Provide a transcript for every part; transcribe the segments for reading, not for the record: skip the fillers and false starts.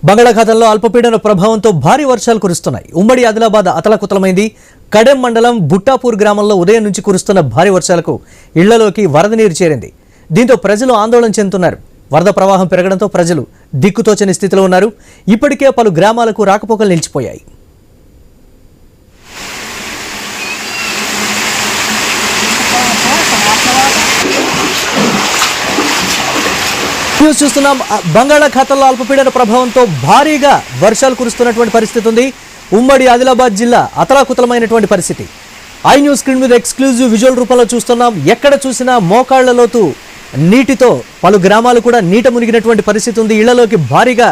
బంగాళాఖాతంలో అల్పపీడన ప్రభావంతో భారీ వర్షాలు కురుస్తున్నాయి. ఉమ్మడి ఆదిలాబాద్ అతలాకుతలమైంది. కడెం మండలం బుట్టాపూర్ గ్రామంలో ఉదయం నుంచి కురుస్తున్న భారీ వర్షాలకు ఇళ్లలోకి వరద నీరు చేరింది. దీంతో ప్రజలు ఆందోళన చెందుతున్నారు. వరద ప్రవాహం పెరగడంతో ప్రజలు దిక్కుతోచని స్థితిలో ఉన్నారు. ఇప్పటికే పలు గ్రామాలకు రాకపోకలు నిలిచిపోయాయి. న్యూస్ చూస్తున్నాం. బంగాళాఖాతంలో అల్పపీడన ప్రభావంతో భారీగా వర్షాలు కురుస్తున్నటువంటి పరిస్థితి ఉంది. ఉమ్మడి ఆదిలాబాద్ జిల్లా అతలాకుతలమైనటువంటి పరిస్థితి. ఐ న్యూస్ స్క్రీన్ మీద ఎక్స్క్లూజివ్ విజువల్ రూపంలో చూస్తున్నాం. ఎక్కడ చూసినా మోకాళ్ల లోతు నీటితో పలు గ్రామాలు కూడా నీట మునిగినటువంటి పరిస్థితి ఉంది. ఇళ్లలోకి భారీగా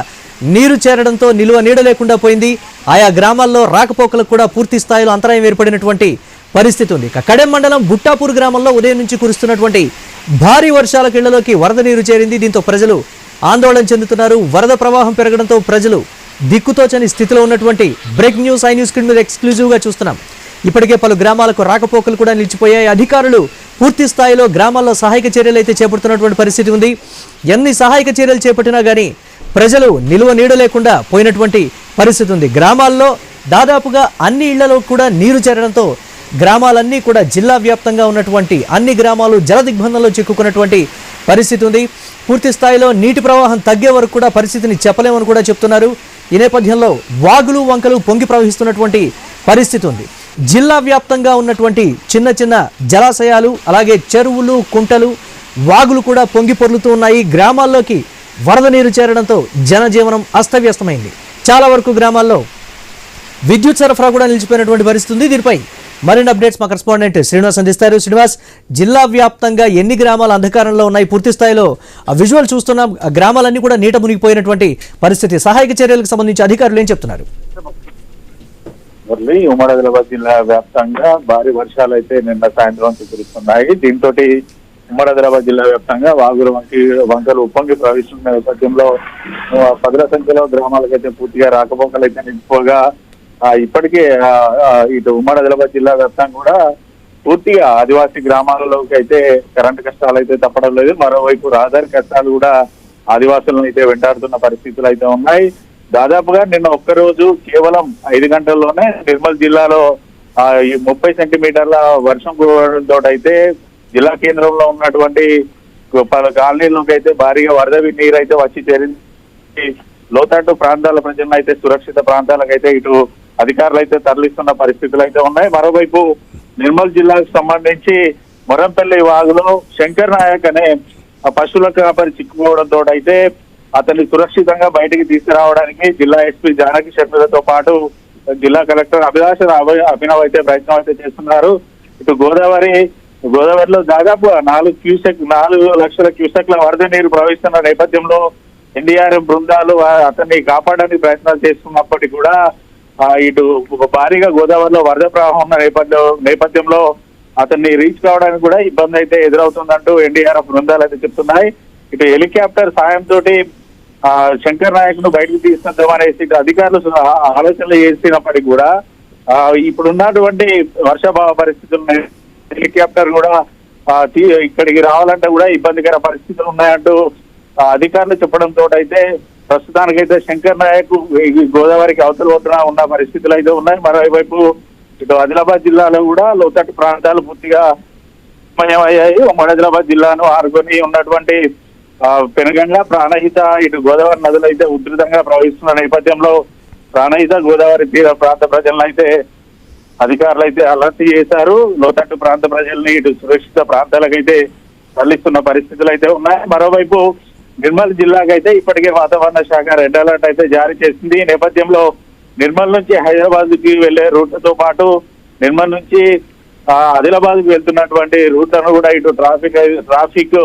నీరు చేరడంతో నిలువ నీడ లేకుండా పోయింది. ఆయా గ్రామాల్లో రాకపోకలకు కూడా పూర్తి స్థాయిలో అంతరాయం ఏర్పడినటువంటి పరిస్థితి ఉంది. కడెం మండలం బుట్టాపూర్ గ్రామంలో ఉదయం నుంచి కురుస్తున్నటువంటి భారీ వర్షాలకు ఇళ్లలోకి వరద నీరు చేరింది. దీంతో ప్రజలు ఆందోళన చెందుతున్నారు. వరద ప్రవాహం పెరగడంతో ప్రజలు దిక్కుతోచని స్థితిలో ఉన్నటువంటి breaking news I news screen మీద ఎక్స్క్లూజివ్గా చూస్తున్నాం. ఇప్పటికే పలు గ్రామాలకు రాకపోకలు కూడా నిలిచిపోయాయి. అధికారులు పూర్తి స్థాయిలో గ్రామాల్లో సహాయక చర్యలు అయితే చేపడుతున్నటువంటి పరిస్థితి ఉంది. ఎన్ని సహాయక చర్యలు చేపట్టినా కానీ ప్రజలు నిలువ నీడ లేకుండా పోయినటువంటి పరిస్థితి ఉంది. గ్రామాల్లో దాదాపుగా అన్ని ఇళ్లలో కూడా నీరు చేరడంతో గ్రామాలన్నీ కూడా జిల్లా వ్యాప్తంగా ఉన్నటువంటి అన్ని గ్రామాలు జల దిగ్బంధంలో చిక్కుకున్నటువంటి పరిస్థితి ఉంది. పూర్తి స్థాయిలో నీటి ప్రవాహం తగ్గే వరకు కూడా పరిస్థితిని చెప్పలేమని కూడా చెప్తున్నారు. ఈ నేపథ్యంలో వాగులు వంకలు పొంగి ప్రవహిస్తున్నటువంటి పరిస్థితి ఉంది. జిల్లా వ్యాప్తంగా ఉన్నటువంటి చిన్న చిన్న జలాశయాలు, అలాగే చెరువులు, కుంటలు, వాగులు కూడా పొంగి పొర్లుతూ ఉన్నాయి. గ్రామాల్లోకి వరద నీరు చేరడంతో జనజీవనం అస్తవ్యస్తమైంది. చాలా వరకు గ్రామాల్లో విద్యుత్ సరఫరా కూడా నిలిచిపోయినటువంటి పరిస్థితి ఉంది. దీనిపై మరిన్ని అప్డేట్స్ మా కరెస్పాండెంట్ శ్రీనివాస్ అందిస్తారు. శ్రీనివాస్, జిల్లా వ్యాప్తంగా ఎన్ని గ్రామాలు అంధకారంలో ఉన్నాయి? పూర్తి స్థాయిలో విజువల్ చూస్తున్నాం. గ్రామాలన్నీ కూడా నీట మునిగిపోయినటువంటి పరిస్థితి. సహాయక చర్యలకు సంబంధించి అధికారులు ఏం చెప్తున్నారు? ఉమ్మడి ఆదిలాబాద్ జిల్లా వ్యాప్తంగా భారీ వర్షాలు అయితే నిన్న సాయంత్రం కురుస్తున్నాయి. దీంతో ఉమ్మడి ఆదిలాబాద్ జిల్లా వ్యాప్తంగా వాగులు వంకలు ఉప్పొంగి ప్రవహిస్తున్న నేపథ్యంలో పదుల సంఖ్యలో గ్రామాలకైతే పూర్తిగా రాకపోకలు అయితే నిలిచిపోగా ఇప్పటికే ఇటు ఉమ్మడి ఆదిలాబాద్ జిల్లా వ్యాప్తంగా కూడా పూర్తిగా ఆదివాసీ గ్రామాలలోకి అయితే కరెంటు కష్టాలు అయితే తప్పడం లేదు. మరోవైపు రహదారి కష్టాలు కూడా ఆదివాసులను అయితే వెంటాడుతున్న పరిస్థితులు అయితే ఉన్నాయి. దాదాపుగా నిన్న ఒక్కరోజు కేవలం 5 గంటల్లోనే నిర్మల్ జిల్లాలో 30 సెంటీమీటర్ల వర్షం కురవడంతో అయితే జిల్లా కేంద్రంలో ఉన్నటువంటి పలు కాలనీలోకి అయితే భారీగా వరద నీరు అయితే వచ్చి చేరింది. లోతట్టు ప్రాంతాల ప్రజలను అయితే సురక్షిత ప్రాంతాలకైతే ఇటు అధికారులు అయితే తరలిస్తున్న పరిస్థితులు అయితే ఉన్నాయి. మరోవైపు నిర్మల్ జిల్లాకు సంబంధించి మొరంపల్లి వాగులో శంకర్ నాయక్ అనే పశువుల కాపరి చిక్కుకోవడంతో అయితే అతన్ని సురక్షితంగా బయటికి తీసుకురావడానికి జిల్లా ఎస్పీ జానకి శర్మిలతో పాటు జిల్లా కలెక్టర్ అభినవ్ అయితే ప్రయత్నం అయితే చేస్తున్నారు. ఇటు గోదావరిలో దాదాపు 4 లక్షల క్యూసెక్ల వరద నీరు ప్రవహిస్తున్న నేపథ్యంలో ఎన్డీఆర్ఎఫ్ బృందాలు అతన్ని కాపాడడానికి ప్రయత్నాలు చేస్తున్నప్పటికీ కూడా ఇటు భారీగా గోదావరిలో వరద ప్రవాహం ఉన్న నేపథ్యంలో అతన్ని రీచ్ కావడానికి కూడా ఇబ్బంది అయితే ఎదురవుతుందంటూ ఎన్డీఆర్ఎఫ్ బృందాలు అయితే చెప్తున్నాయి. ఇటు హెలికాప్టర్ సాయంతో శంకర్ నాయక్ ను బయటకు తీసుకొద్దామనేసి అధికారులు ఆలోచనలు చేసినప్పటికీ కూడా ఇప్పుడున్నటువంటి వర్షాభావ పరిస్థితులు హెలికాప్టర్ కూడా ఇక్కడికి రావాలంటే కూడా ఇబ్బందికర పరిస్థితులు ఉన్నాయంటూ అధికారులు చెప్పడంతో అయితే ప్రస్తుతానికైతే శంకర్ నాయక్ గోదావరికి అవతల ఉన్న పరిస్థితులు అయితే ఉన్నాయి. మరోవైపు ఇటు ఆదిలాబాద్ జిల్లాలో కూడా లోతట్టు ప్రాంతాలు పూర్తిగా మయమయ్యాయి. ఉమ్మడి ఆదిలాబాద్ జిల్లాను ఆరుకొని ఉన్నటువంటి పెనుగండ్ల, ప్రాణహిత ఇటు గోదావరి నదులు అయితే ఉధృతంగా ప్రవహిస్తున్న నేపథ్యంలో ప్రాణహిత గోదావరి తీర ప్రాంత ప్రజలను అయితే అధికారులు అయితే అలర్ట్ చేశారు. లోతట్టు ప్రాంత ప్రజల్ని ఇటు సురక్షిత ప్రాంతాలకైతే తరలిస్తున్న పరిస్థితులు అయితే ఉన్నాయి. మరోవైపు నిర్మల్ జిల్లాకైతే ఇప్పటికే వాతావరణ శాఖ రెడ్ అలర్ట్ అయితే జారీ చేసింది. ఈ నేపథ్యంలో నిర్మల్ నుంచి హైదరాబాద్ కి వెళ్లే రూట్లతో పాటు నిర్మల్ నుంచి ఆదిలాబాద్ కు వెళ్తున్నటువంటి రూట్లను కూడా ఇటు ట్రాఫిక్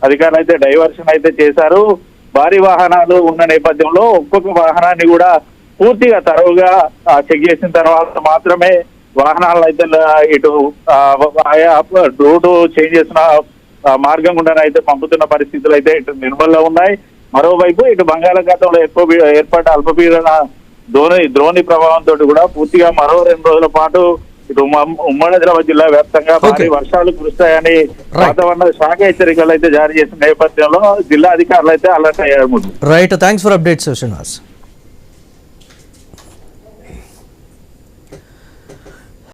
అధికారులు అయితే డైవర్షన్ అయితే చేశారు. భారీ వాహనాలు ఉన్న నేపథ్యంలో ఒక్కొక్క వాహనాన్ని కూడా పూర్తిగా తరువుగా చెక్ చేసిన తర్వాత మాత్రమే వాహనాలను అయితే ఇటు రూటు చేంజ్ చేసిన మార్గం గుండా అయితే పంపుతున్న పరిస్థితులు అయితే ఇటు నిర్మల్లో ఉన్నాయి. మరోవైపు ఇటు బంగాళాఖాతంలో ఏర్పడ్డ అల్పపీడన ద్రోణి ప్రభావంతో కూడా పూర్తిగా మరో 2 రోజుల పాటు ఇటు ఉమ్మడి ఆదిలాబాద్ జిల్లా వ్యాప్తంగా భారీ వర్షాలు కురుస్తాయని వాతావరణ శాఖ హెచ్చరికలు అయితే జారీ చేసిన నేపథ్యంలో జిల్లా అధికారులు అయితే అలర్ట్ అయ్యారు. Right, thanks for updates Srinivas.